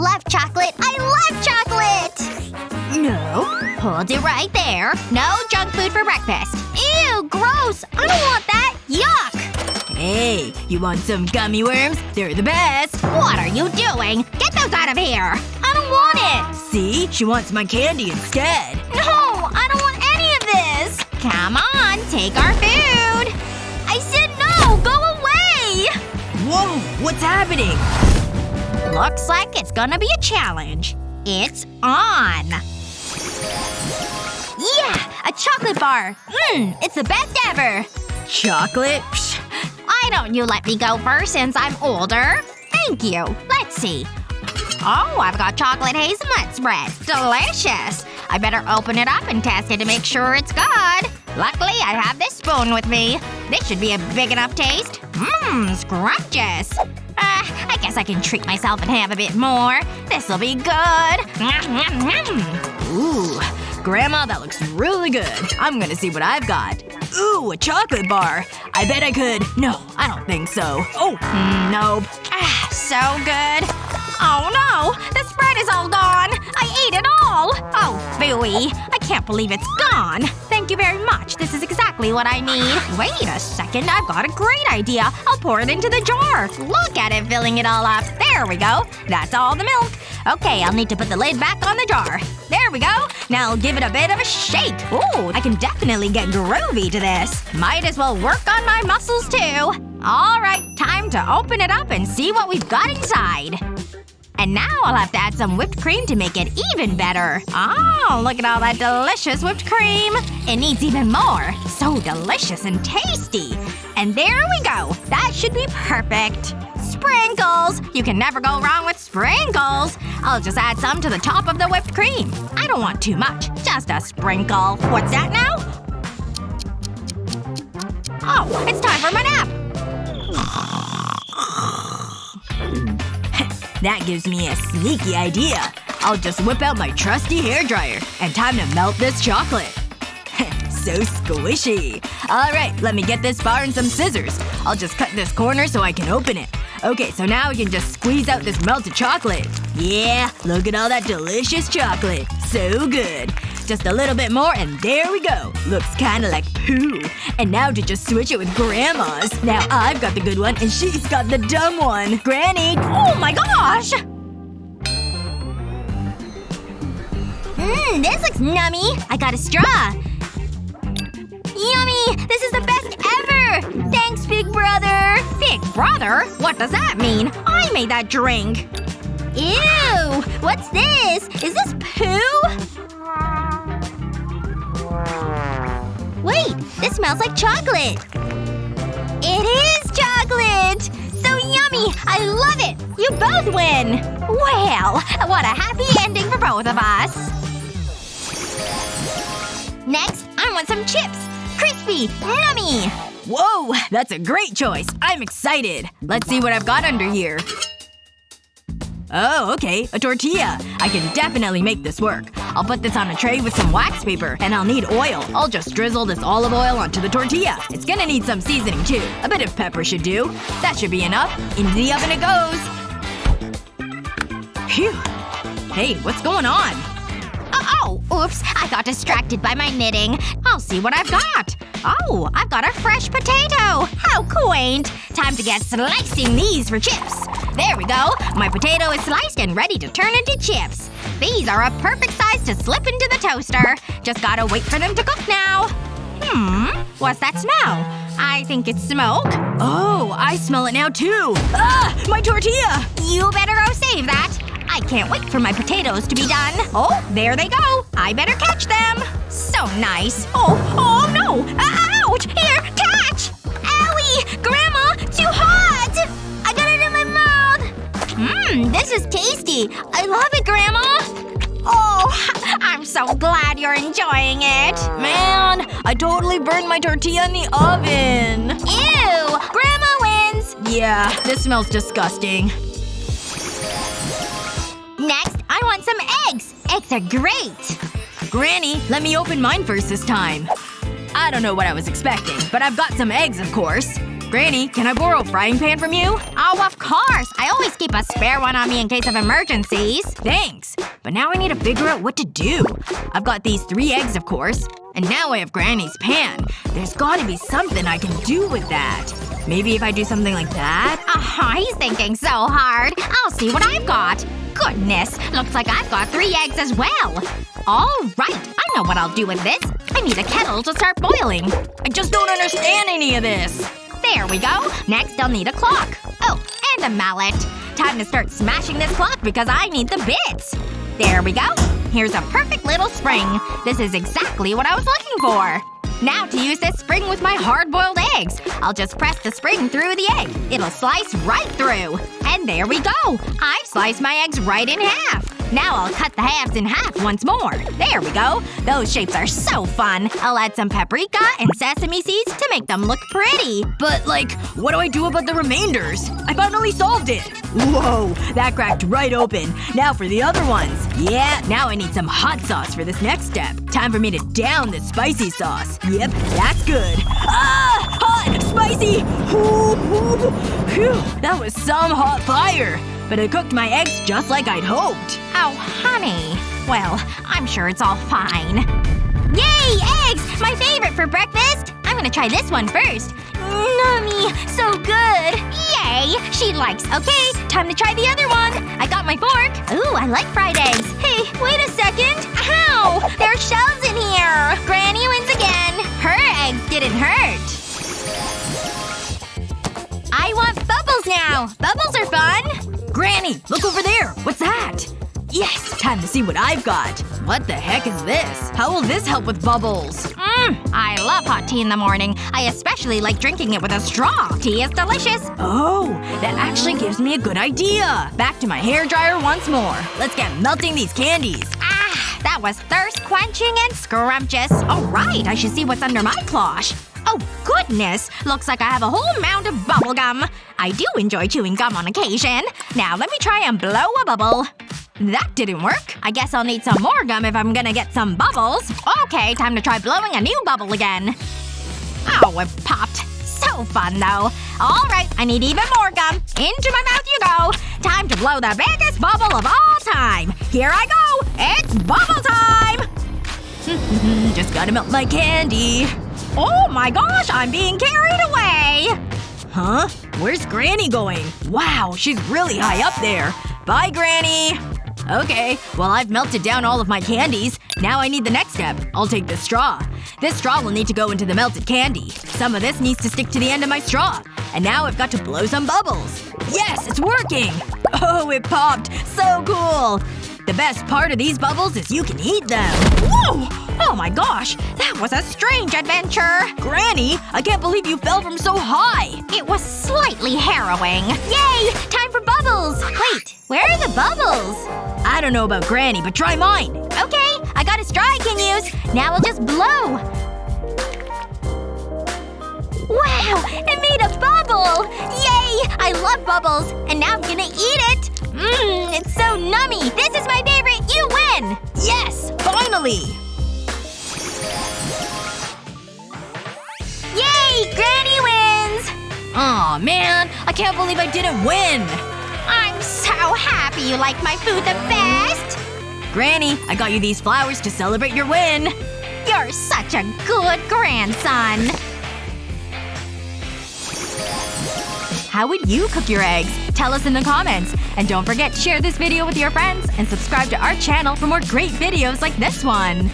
love chocolate. I love chocolate! No. Hold it right there. No junk food for breakfast. Ew, gross! I don't want that! Yuck! Hey, you want some gummy worms? They're the best! What are you doing? Get those out of here! I don't want it! See? She wants my candy instead. No! I don't want any of this! Come on, take our food! I said no! Go away! Whoa! What's happening? Looks like it's gonna be a challenge. It's on! Yeah! A chocolate bar! It's the best ever! Chocolate? Psh. Why don't you let me go first since I'm older? Thank you. Let's see. Oh, I've got chocolate hazelnut spread. Delicious! I better open it up and test it to make sure it's good. Luckily, I have this spoon with me. This should be a big enough taste. Scrumptious. I guess I can treat myself and have a bit more. This'll be good. Ooh. Grandma, that looks really good. I'm gonna see what I've got. Ooh, a chocolate bar. I bet I could. No, I don't think so. Oh, nope. So good. Oh no! The spread is all gone! I ate it all! Oh, phooey. I can't believe it's gone. Thank you very much. This is exactly what I need. Wait a second. I've got a great idea. I'll pour it into the jar. Look at it filling it all up. There we go. That's all the milk. Okay, I'll need to put the lid back on the jar. There we go. Now I'll give it a bit of a shake. Ooh, I can definitely get groovy to this. Might as well work on my muscles too. Alright, time to open it up and see what we've got inside. And now I'll have to add some whipped cream to make it even better. Oh, look at all that delicious whipped cream. It needs even more. So delicious and tasty. And there we go. That should be perfect. Sprinkles! You can never go wrong with sprinkles. I'll just add some to the top of the whipped cream. I don't want too much. Just a sprinkle. What's that now? Oh, it's time for my nap. That gives me a sneaky idea. I'll just whip out my trusty hairdryer. And time to melt this chocolate. So squishy. Alright, let me get this bar and some scissors. I'll just cut this corner so I can open it. Okay, so now we can just squeeze out this melted chocolate. Yeah, look at all that delicious chocolate. So good. Just a little bit more and there we go. Looks kinda like poo. And now to just switch it with Grandma's. Now I've got the good one and she's got the dumb one. Granny! Oh my gosh! This looks nummy. I got a straw. Yummy! This is the best ever! Thanks, Big Brother! Big Brother? What does that mean? I made that drink! Ew! What's this? Is this poo? Wait! This smells like chocolate! It is chocolate! So yummy! I love it! You both win! Well, what a happy ending for both of us! Next, I want some chips! Crispy! Yummy! Whoa! That's a great choice! I'm excited! Let's see what I've got under here. Oh, okay. A tortilla. I can definitely make this work. I'll put this on a tray with some wax paper. And I'll need oil. I'll just drizzle this olive oil onto the tortilla. It's gonna need some seasoning too. A bit of pepper should do. That should be enough. Into the oven it goes. Phew. Hey, what's going on? Oh, oops. I got distracted by my knitting. I'll see what I've got. Oh, I've got a fresh potato! How quaint! Time to get slicing these for chips. There we go. My potato is sliced and ready to turn into chips. These are a perfect size to slip into the toaster. Just gotta wait for them to cook now. What's that smell? I think it's smoke. Oh, I smell it now too! Ah! My tortilla! You better go save that. I can't wait for my potatoes to be done. Oh, there they go. I better catch them. So nice. Oh no! Ouch! Here, catch! Owie! Grandma! Too hot! I got it in my mouth! This is tasty. I love it, Grandma! Oh, I'm so glad you're enjoying it. Man, I totally burned my tortilla in the oven. Ew! Grandma wins! Yeah, this smells disgusting. Next, I want some eggs. Eggs are great. Granny, let me open mine first this time. I don't know what I was expecting, but I've got some eggs, of course. Granny, can I borrow a frying pan from you? Oh, of course! I always keep a spare one on me in case of emergencies. Thanks. But now I need to figure out what to do. I've got these 3 eggs, of course. And now I have Granny's pan. There's gotta be something I can do with that. Maybe if I do something like that? He's thinking so hard. I'll see what I've got. Goodness, looks like I've got 3 eggs as well. Alright, I know what I'll do with this. I need a kettle to start boiling. I just don't understand any of this. There we go. Next I'll need a clock. Oh, and a mallet. Time to start smashing this clock because I need the bits. There we go. Here's a perfect little spring. This is exactly what I was looking for. Now to use this spring with my hard-boiled eggs. I'll just press the spring through the egg. It'll slice right through. And there we go! I've sliced my eggs right in half. Now I'll cut the halves in half once more. There we go. Those shapes are so fun. I'll add some paprika and sesame seeds to make them look pretty. But, like, what do I do about the remainders? I finally solved it! Whoa! That cracked right open. Now for the other ones. Yeah, now I need some hot sauce for this next step. Time for me to down this spicy sauce. Yep, that's good. Ah! Hot! Spicy! Ooh, ooh. Phew, that was some hot fire. But it cooked my eggs just like I'd hoped. Oh, honey. Well, I'm sure it's all fine. Yay! Eggs! My favorite for breakfast! I'm gonna try this one first. Nummy! So good! Yay! She likes. Okay, time to try the other one. I got my fork. Ooh, I like fried eggs. Hey, wait a second. Ow! There are shells in here! Granny wins again. Her eggs didn't hurt. I want bubbles now! Bubbles are fun! Granny! Look over there! What's that? Yes! Time to see what I've got. What the heck is this? How will this help with bubbles? I love hot tea in the morning. I especially like drinking it with a straw. Tea is delicious. Oh, that actually gives me a good idea. Back to my hairdryer once more. Let's get melting these candies. That was thirst-quenching and scrumptious. Alright, I should see what's under my cloche. Oh goodness! Looks like I have a whole mound of bubblegum. I do enjoy chewing gum on occasion. Now let me try and blow a bubble. That didn't work. I guess I'll need some more gum if I'm gonna get some bubbles. Okay, time to try blowing a new bubble again. Oh, it popped. So fun, though. Alright, I need even more gum. Into my mouth you go. Time to blow the biggest bubble of all time. Here I go! It's bubble time! Just gotta melt my candy. Oh my gosh, I'm being carried away! Huh? Where's Granny going? Wow, she's really high up there. Bye, Granny! Okay, well I've melted down all of my candies. Now I need the next step. I'll take the straw. This straw will need to go into the melted candy. Some of this needs to stick to the end of my straw. And now I've got to blow some bubbles. Yes, it's working! Oh, it popped. So cool! The best part of these bubbles is you can eat them. Whoa! Oh my gosh! That was a strange adventure! Granny, I can't believe you fell from so high! It was slightly harrowing. Yay! Time for bubbles! Wait, where are the bubbles? I don't know about Granny, but try mine. Okay, I got a straw I can use. Now I'll just blow. Wow! It made a bubble! Yay! I love bubbles! And now I'm gonna eat it! It's so nummy! This is my favorite! You win! Yes! Finally! Yay! Granny wins! Aw, man. I can't believe I didn't win! I'm so happy you like my food the best! Granny, I got you these flowers to celebrate your win! You're such a good grandson! How would you cook your eggs? Tell us in the comments. And don't forget to share this video with your friends and subscribe to our channel for more great videos like this one.